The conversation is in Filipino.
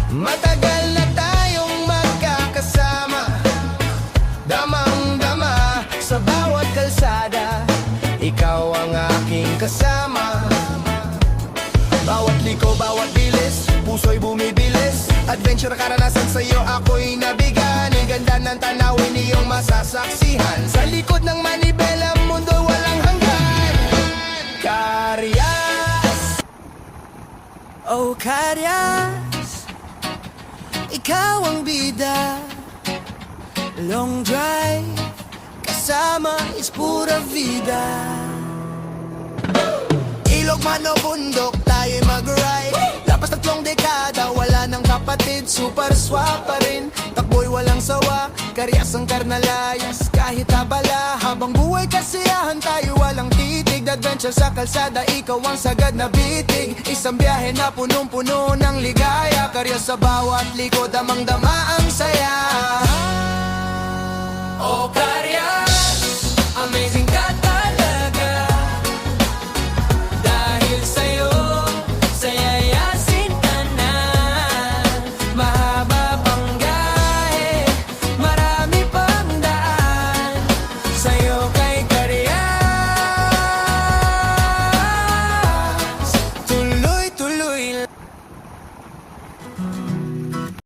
Matagal na tayong magkakasama, damang-dama sa bawat kalsada. Ikaw ang aking kasama. Bawat liko, bawat bilis, puso'y bumibilis. Adventure karanasan sa'yo ako'y nabigan. Ang ganda ng tanawin iyong masasaksihan. Sa likod ng manibela, mundo walang hanggan. Karyas, oh Karyas, ikaw ang bida. Long drive, kasama is pura vida. Ilog man o bundok, tayo'y mag-ride. Lapas 3 dekada, wala nang kapatid. Super swak pa rin, takbo'y walang sawa. Karyas ang karnalayas, kahit abala. Habang buhay kasiyahan, tayo walang titig. Adventure sa kalsada, ikaw ang sagad na bitig. Isang biyahe na punong-puno ng ligaya. Karyas sa bawat liko, damang-dama ang saya. Oh Karyas, amazing